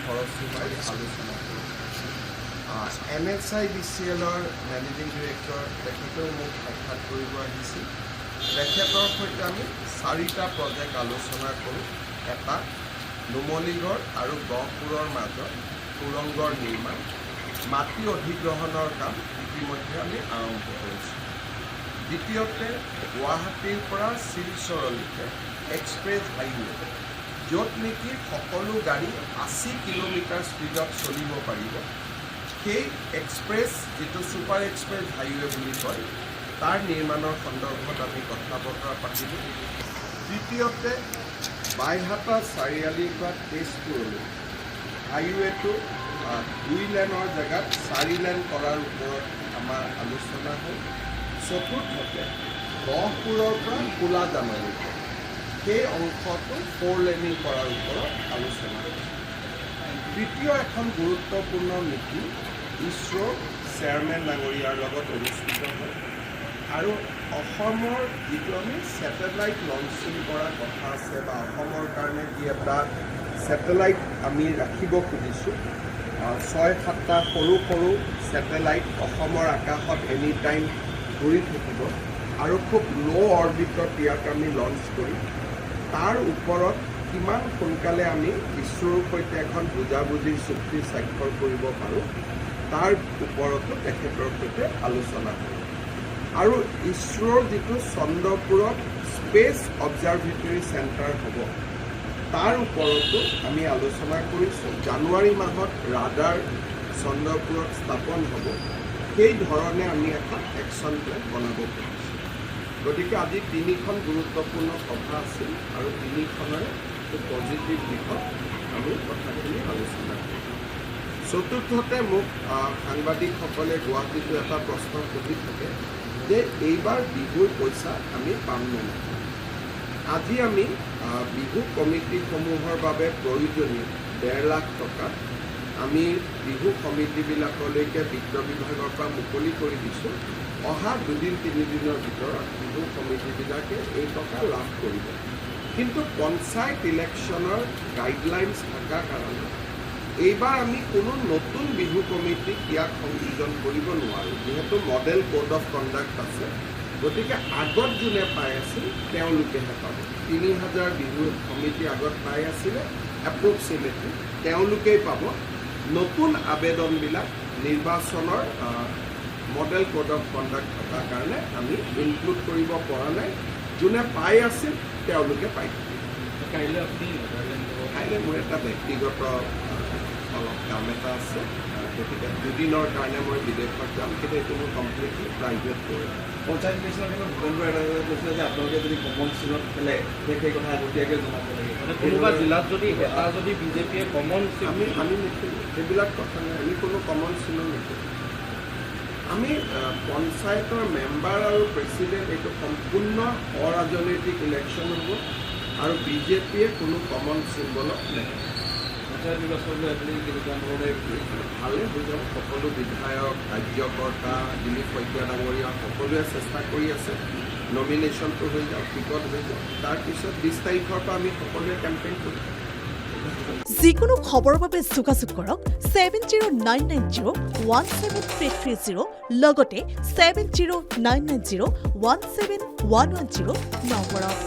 খৰচীমাই আলোচনা কৰিছোঁ। NSIDCLৰ managing director তেখেতেও মোক সাক্ষাৎ কৰিব আহিছিল। তেখেতৰ সৈতে আমি 4টা প্ৰজেক্ট আলোচনা কৰোঁ। এটা নুমলীগড় আৰু গহপুৰৰ মাজত সুৰংগৰ নিৰ্মাণ, মাটি অধিগ্ৰহণৰ কাম ইতিমধ্যে আমি আৰম্ভ কৰিছোঁ। দ্বিতীয়তে গুৱাহাটীৰ পৰা শিলচৰলৈকে এক্সপ্ৰেছ হাইৱে, য'ত নেকি সকলো গাড়ী 80 কিলোমিটাৰ স্পীডত চলিব পাৰিব, সেই এক্সপ্ৰেছ যিটো ছুপাৰ এক্সপ্ৰেছ হাইৱে বুলি কয় তাৰ নিৰ্মাণৰ সন্দৰ্ভত আমি কথা বতৰা পাতিলোঁ। তৃতীয়তে বাইহাটা চাৰিআলিৰ পৰা তেজপুৰলৈ হাইৱেটো 2 লেনৰ জেগাত 4 লেন কৰাৰ ওপৰত আমাৰ আলোচনা হ'ল। চতুৰ্থতে গহপুৰৰ পৰা কোলাজানলৈকে সেই অংশটো 4 লেনিং কৰাৰ ওপৰত আলোচনা হ'ল। তৃতীয় এখন গুৰুত্বপূৰ্ণ মিটিং ইছৰ চেয়াৰমেন ডাঙৰীয়াৰ লগত অনুষ্ঠিত হয় আৰু অসমৰ যিটো আমি ছেটেলাইট লঞ্চিং কৰাৰ কথা আছে বা অসমৰ কাৰণে যি এটা ছেটেলাইট আমি ৰাখিব খুজিছোঁ, 6-7টা সৰু সৰু ছেটেলাইট অসমৰ আকাশত এনি টাইম ঘূৰি থাকিব আৰু খুব ল' অৰ্বিটত ইয়াক আমি লঞ্চ কৰিম। তাৰ ওপৰত কিমান সোনকালে আমি ইছৰোৰ সৈতে এখন বুজাবুজিৰ চুক্তি স্বাক্ষৰ কৰিব পাৰোঁ তাৰ ওপৰতো তেখেতৰ সৈতে আলোচনা কৰোঁ। আৰু ইছৰোৰ যিটো চন্দ্ৰপুৰত স্পেচ অবজাৰভেটৰী চেণ্টাৰ হ'ব তাৰ ওপৰতো আমি আলোচনা কৰিছোঁ। জানুৱাৰী মাহত ৰাডাৰ চন্দ্ৰপুৰত স্থাপন হ'ব, সেই ধৰণে আমি এখন একশ্যন প্লেন বনাব খুজিছোঁ। গতিকে আজি 3খন গুৰুত্বপূৰ্ণ সভা আছিল আৰু 3খনৰে খুব পজিটিভ দিশত আমি কথাখিনি আলোচনা কৰিম। চতুৰ্থতে মোক সাংবাদিকসকলে গুৱাহাটীতো এটা প্ৰশ্ন সুধি থাকে যে এইবাৰ বিহুৰ পইচা আমি পাম নে নাই। আজি আমি বিহু কমিটিসমূহৰ বাবে প্ৰয়োজনীয় 1.5 লাখ টকা আমি বিহু কমিটিবিলাকলৈকে বিত্ত বিভাগৰ পৰা মুকলি কৰি দিছোঁ। অহা 2-3 দিনৰ ভিতৰত বিহু কমিটিবিলাকে এই টকা লাভ কৰিব। কিন্তু পঞ্চায়ত ইলেকশ্যনৰ গাইডলাইনছ থকাৰ কাৰণে এইবাৰ আমি কোনো নতুন বিহু কমিটিক ইয়াক সংযোজন কৰিব নোৱাৰোঁ, যিহেতু মডেল কোড অফ কণ্ডাক্ট আছে। গতিকে আগত যোনে পাই আছিল তেওঁলোকেহে পাব। 3000 বিহু কমিটি আগত পাই আছিলে, এপ্ৰক্সিমেটলি তেওঁলোকেই পাব। নতুন আবেদনবিলাক নিৰ্বাচনৰ মডেল কোড অফ কণ্ডাক্ট থকাৰ কাৰণে আমি ইনক্লুড কৰিব পৰা নাই। যোনে পাই আছিল তেওঁলোকে পাই থাকিব। কাইলৈ মোৰ এটা ব্যক্তিগত অলপ কাম এটা আছে, গতিকে 2 দিনৰ কাৰণে মই বিদেশত যাম, কিন্তু এইটো মোৰ কমপ্লিটলি প্ৰাইভেট কৰিম। পঞ্চায়ত ইলেকশ্যনৰ ভূপেন্দ্ৰ এটা কৈছিলে যে আপোনালোকে যদি কমন চিনত খেলে সেই কথা আগতীয়াকৈ জনাব লাগে। কোনোবা জিলাত যদি এটা যদি বিজেপিয়ে কমন আমি নেখেলোঁ, সেইবিলাক কথা নাই। আমি কোনো কমন চিনত নেখেলোঁ। আমি পঞ্চায়তৰ মেম্বাৰ আৰু প্ৰেচিডেণ্ট এইটো সম্পূৰ্ণ অৰাজনৈতিক ইলেকশ্যন হ'ব আৰু বিজেপিয়ে কোনো কমন চিম্বলত নেখেলে। পঞ্চায়ত নিৰ্বাচনলৈ আপুনি কেনেকুৱা ধৰণে ভালে হৈ যাব। সকলো বিধায়ক, কাৰ্যকৰ্তা, দিলীপ শইকীয়া ডাঙৰীয়া সকলোৱে চেষ্টা কৰি আছে নমিনেশ্যনটো হৈ যাওক, টিকট হৈ যাওক। তাৰপিছত 20 তাৰিখৰ পৰা আমি সকলোৱে কেম্পেইন কৰিম। যিকোনো খবৰৰ বাবে যোগাযোগ কৰক 7099017330 লগতে 7099017110 নম্বৰত।